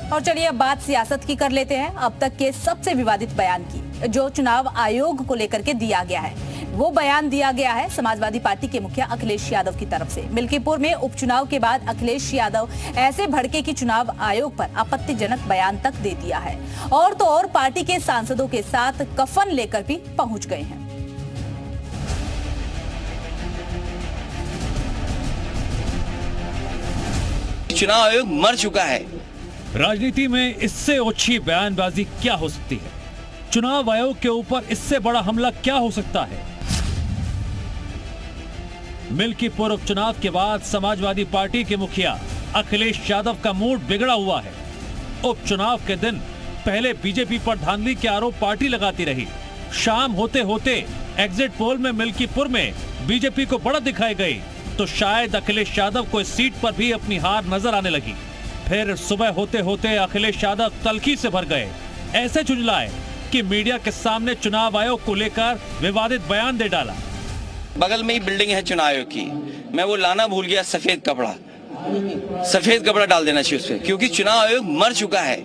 और चलिए अब बात सियासत की कर लेते हैं। अब तक के सबसे विवादित बयान की जो चुनाव आयोग को लेकर के दिया गया है, वो बयान दिया गया है समाजवादी पार्टी के मुखिया अखिलेश यादव की तरफ से। मिल्कीपुर में उपचुनाव के बाद अखिलेश यादव ऐसे भड़के कि चुनाव आयोग पर आपत्तिजनक बयान तक दे दिया है। और तो और पार्टी के सांसदों के साथ कफन लेकर भी पहुंच गए हैं। चुनाव आयोग मर चुका है। राजनीति में इससे ओछी बयानबाजी क्या हो सकती है? चुनाव आयोग के ऊपर इससे बड़ा हमला क्या हो सकता है? मिल्कीपुर उपचुनाव के बाद समाजवादी पार्टी के मुखिया अखिलेश यादव का मूड बिगड़ा हुआ है। उपचुनाव के दिन पहले बीजेपी पर धांधली के आरोप पार्टी लगाती रही। शाम होते होते एग्जिट पोल में मिल्कीपुर में बीजेपी को बढ़त दिखाई गई तो शायद अखिलेश यादव को इस सीट पर भी अपनी हार नजर आने लगी। फिर सुबह होते होते अखिलेश यादव तल्खी से भर गए। ऐसे झुंझलाए कि मीडिया के सामने चुनाव आयोग को लेकर विवादित बयान दे डाला। बगल में ही बिल्डिंग है चुनाव आयोग की, मैं वो लाना भूल गया। सफेद कपड़ा डाल देना चाहिए उस पर, क्योंकि चुनाव आयोग मर चुका है।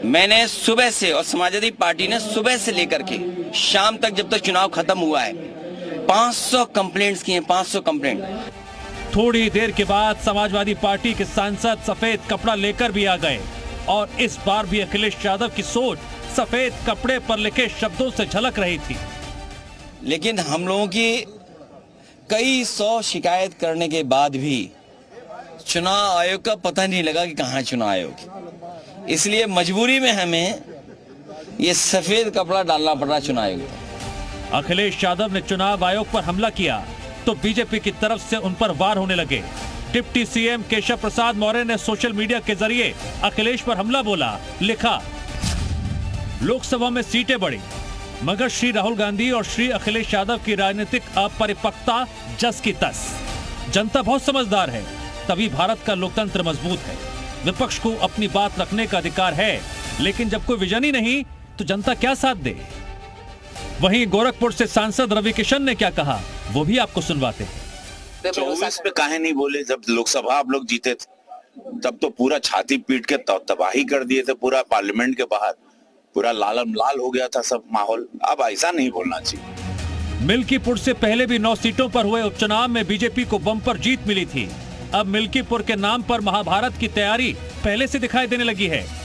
मैंने सुबह से और समाजवादी पार्टी ने सुबह से लेकर के शाम तक जब तक चुनाव खत्म हुआ है 500 कंप्लेंट्स किए, 500 कंप्लेंट। थोड़ी देर के बाद समाजवादी पार्टी के सांसद सफेद कपड़ा लेकर भी आ गए और इस बार भी अखिलेश यादव की सोच सफेद कपड़े पर लिखे शब्दों से झलक रही थी। लेकिन हम लोगों की कई 100 शिकायत करने के बाद भी चुनाव आयोग का पता नहीं लगा कि कहाँ चुनाव आयोग। इसलिए मजबूरी में हमें ये सफेद कपड़ा डालना पड़ा चुनाव आयोग। अखिलेश यादव ने चुनाव आयोग पर हमला किया तो बीजेपी की तरफ से उन पर वार होने लगे। डिप्टी सीएम केशव प्रसाद मौर्य ने सोशल मीडिया के जरिए अखिलेश पर हमला बोला, लिखा लोकसभा में सीटें बढ़ी मगर श्री राहुल गांधी और श्री अखिलेश यादव की राजनीतिक अपरिपक्वता जस की तस। जनता बहुत समझदार है, तभी भारत का लोकतंत्र मजबूत है। विपक्ष को अपनी बात रखने का अधिकार है, लेकिन जब कोई विजन ही नहीं तो जनता क्या साथ दे। वहीं गोरखपुर से सांसद रवि किशन ने क्या कहा वो भी आपको सुनवाते हैं। 24 पे काहे नहीं बोले? जब लोकसभा आप लोग जीते थे तब तो पूरा छाती पीट के तबाही कर दिए थे, पूरा पार्लियामेंट के बाहर पूरा लालम लाल हो गया था सब माहौल। अब ऐसा नहीं बोलना चाहिए। मिल्कीपुर से पहले भी 9 सीटों पर हुए उपचुनाव में बीजेपी को बम्पर जीत मिली थी। अब मिल्कीपुर के नाम पर महाभारत की तैयारी पहले से दिखाई देने लगी है।